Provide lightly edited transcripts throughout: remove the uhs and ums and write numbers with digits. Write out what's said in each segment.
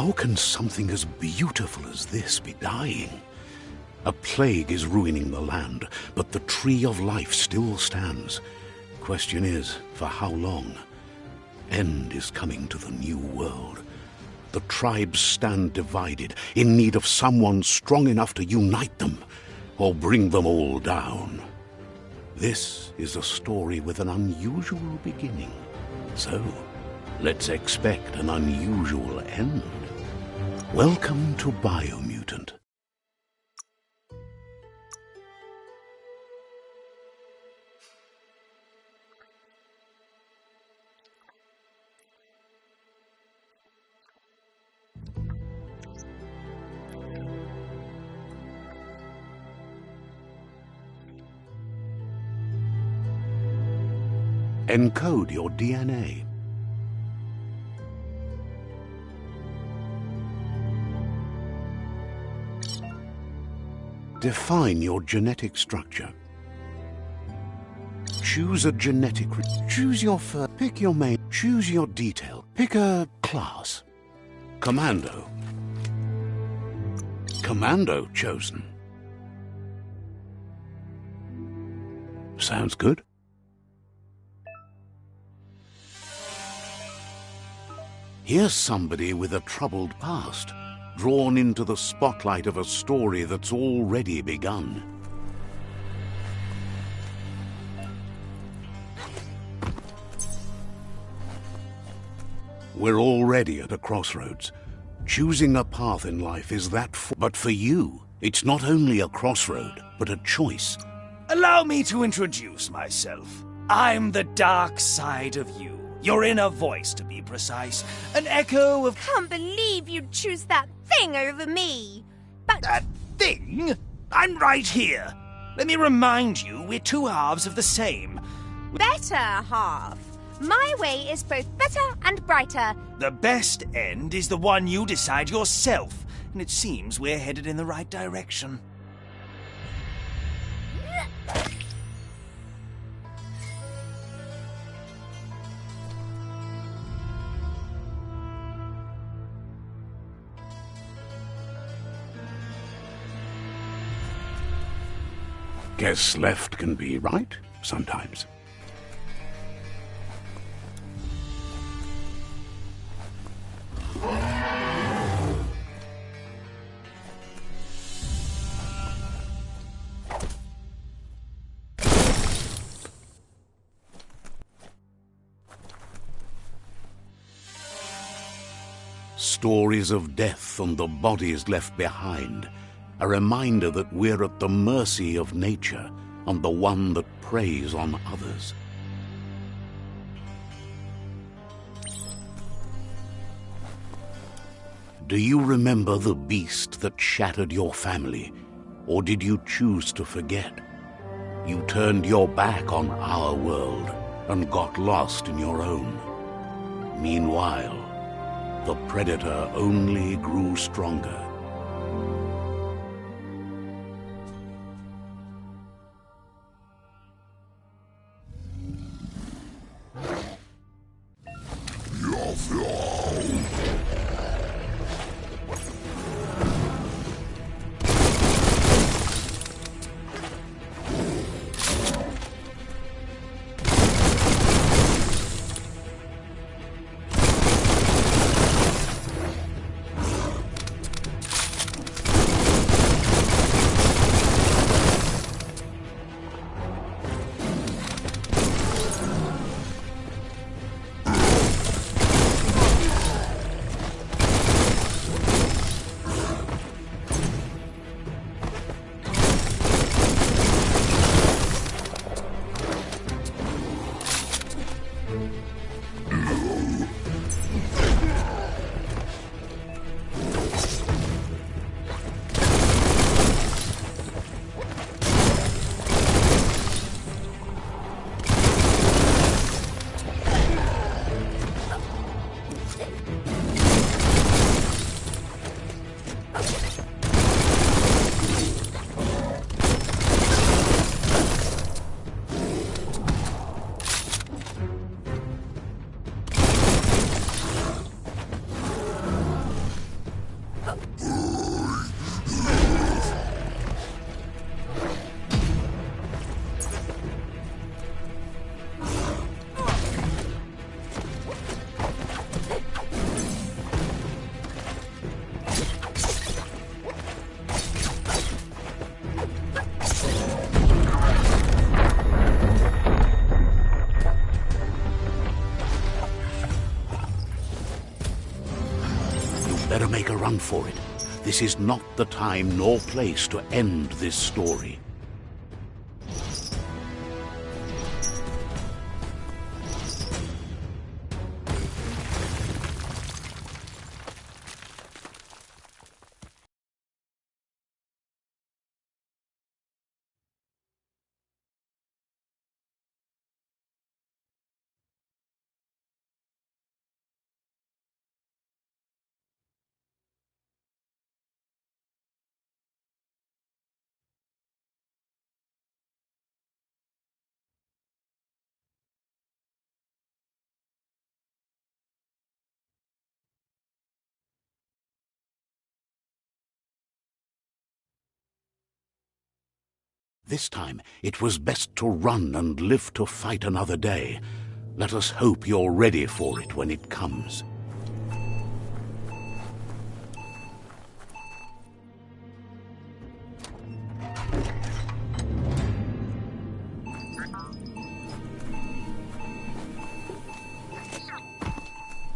How can something as beautiful as this be dying? A plague is ruining the land, but the tree of life still stands. Question is, for how long? End is coming to the new world. The tribes stand divided, in need of someone strong enough to unite them, or bring them all down. This is a story with an unusual beginning. So, let's expect an unusual end. Welcome to Biomutant. Encode your DNA. Define your genetic structure. Choose a genetic... Choose your pick your main... Choose your detail. Pick a class. Commando. Commando chosen. Sounds good. Here's somebody with a troubled past, drawn into the spotlight of a story that's already begun. We're already at a crossroads. Choosing a path in life is that but for you, it's not only a crossroad, but a choice. Allow me to introduce myself. I'm the dark side of you. Your inner voice, to be precise. An echo of... Can't believe you'd choose that thing over me. But... That thing? I'm right here. Let me remind you, we're two halves of the same. Better half. My way is both better and brighter. The best end is the one you decide yourself. And it seems we're headed in the right direction. Guess left can be right, sometimes. Stories of death and the bodies left behind. A reminder that we're at the mercy of nature and the one that preys on others. Do you remember the beast that shattered your family, or did you choose to forget? You turned your back on our world and got lost in your own. Meanwhile, the predator only grew stronger. make a run for it. This is not the time nor place to end this story. This time, it was best to run and live to fight another day. Let us hope you're ready for it when it comes.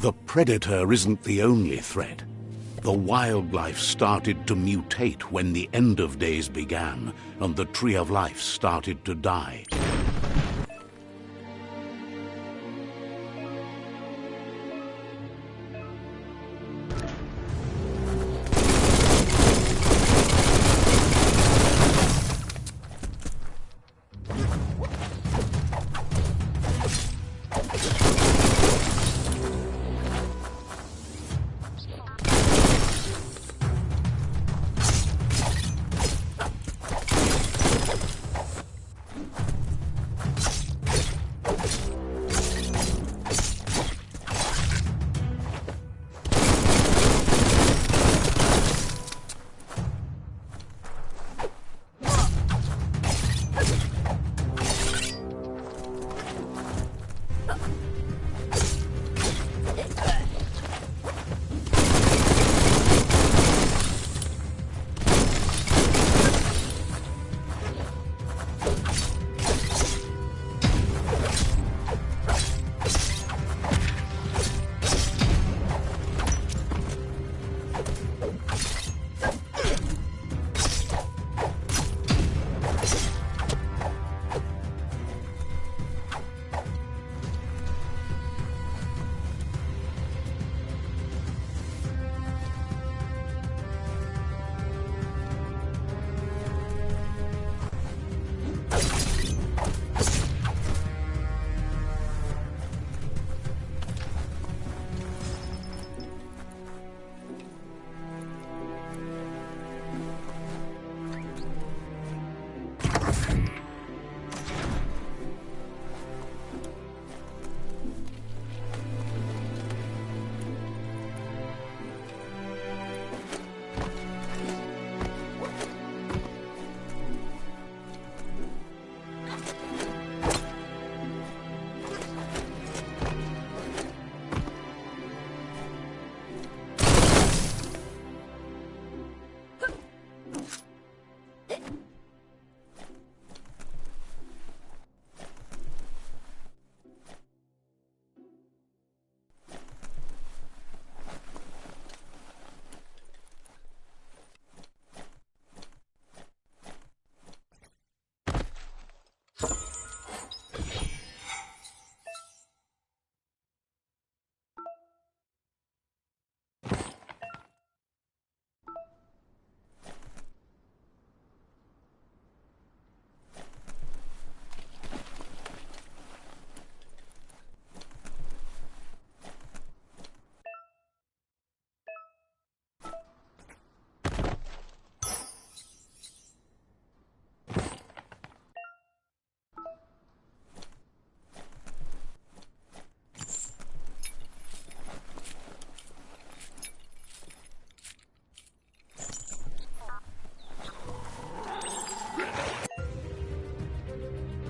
The predator isn't the only threat. The wildlife started to mutate when the end of days began, and the tree of life started to die.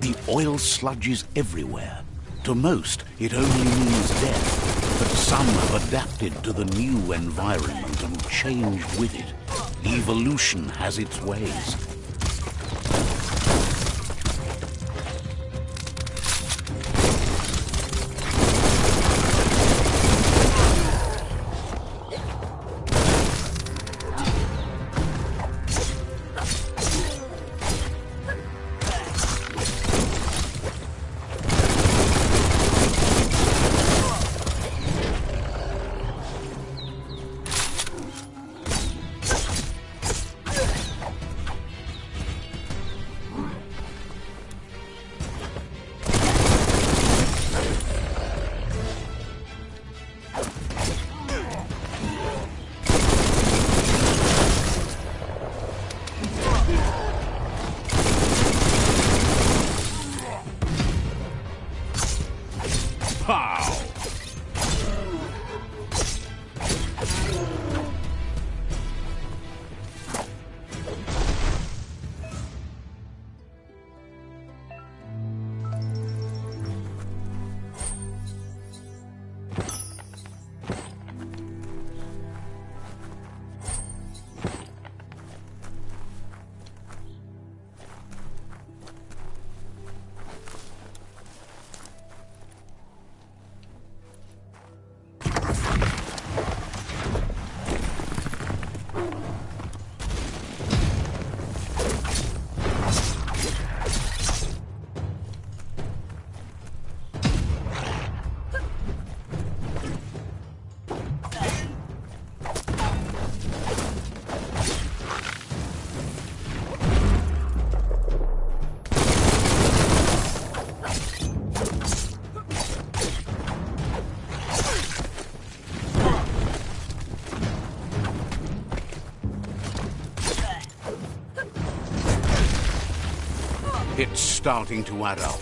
The oil sludges everywhere. To most, it only means death, but some have adapted to the new environment and changed with it. Evolution has its ways. It's starting to add up.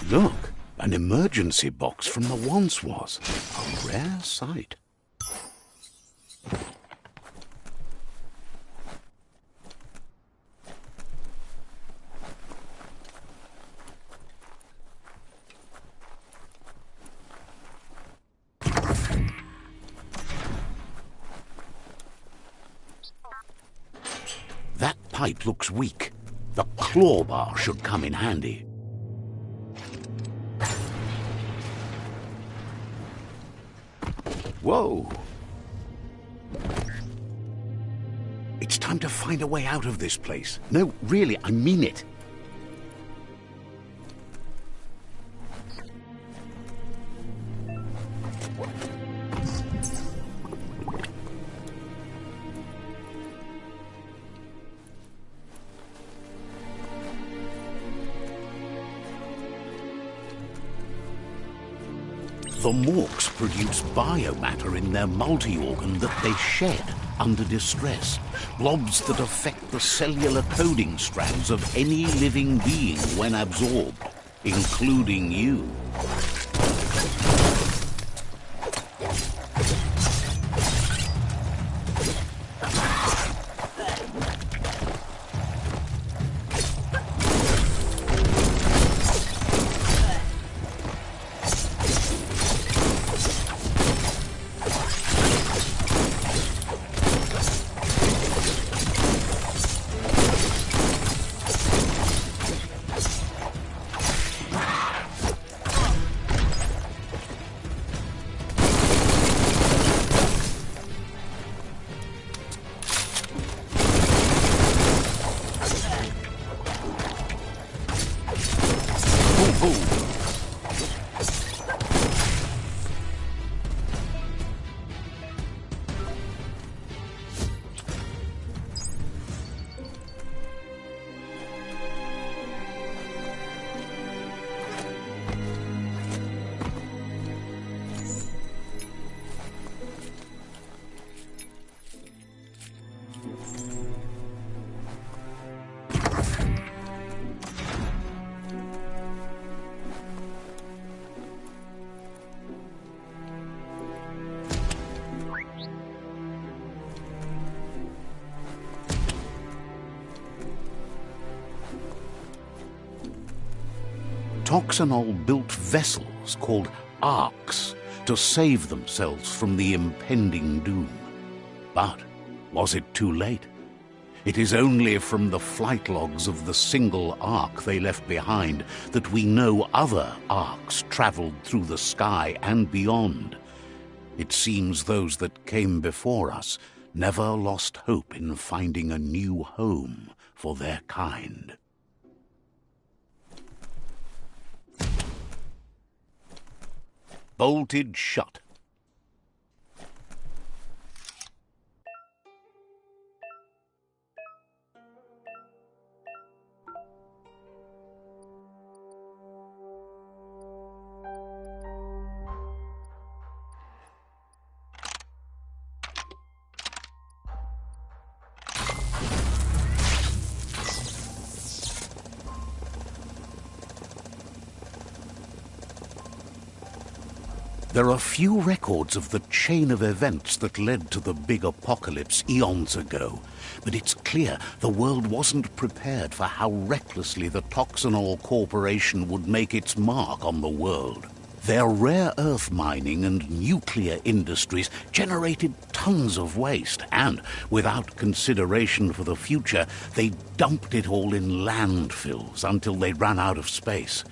Look, an emergency box from the once was. A rare sight. That pipe looks weak. The claw bar should come in handy. Whoa! It's time to find a way out of this place. No, really, I mean it. The Morks produce biomatter in their multi-organ that they shed under distress. Blobs that affect the cellular coding strands of any living being when absorbed. including you. Toxanol built vessels called arks to save themselves from the impending doom. But was it too late? It is only from the flight logs of the single ark they left behind that we know other arks traveled through the sky and beyond. It seems those that came before us never lost hope in finding a new home for their kind. Bolted shut. There are few records of the chain of events that led to the big apocalypse eons ago, but it's clear the world wasn't prepared for how recklessly the Toxanol Corporation would make its mark on the world. Their rare earth mining and nuclear industries generated tons of waste, and without consideration for the future, they dumped it all in landfills until they ran out of space.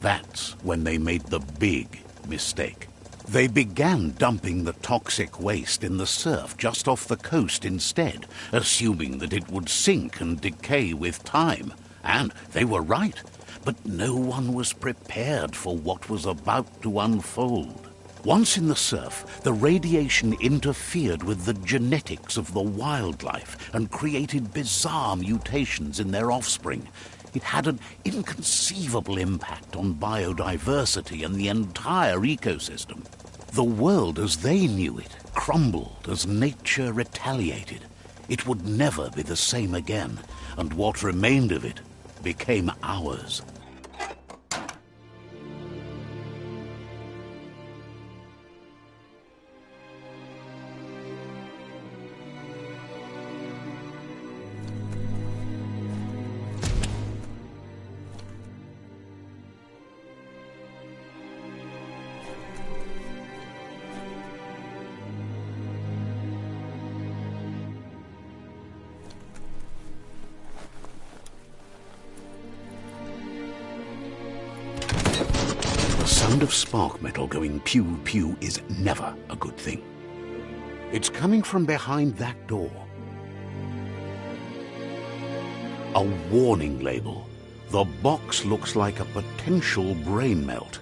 That's when they made the big mistake. They began dumping the toxic waste in the surf just off the coast instead, assuming that it would sink and decay with time. And they were right, but no one was prepared for what was about to unfold. Once in the surf, the radiation interfered with the genetics of the wildlife and created bizarre mutations in their offspring. It had an inconceivable impact on biodiversity and the entire ecosystem. The world as they knew it crumbled as nature retaliated. It would never be the same again, and what remained of it became ours. The sound of spark metal going pew-pew is never a good thing. It's coming from behind that door. A warning label. The box looks like a potential brain melt.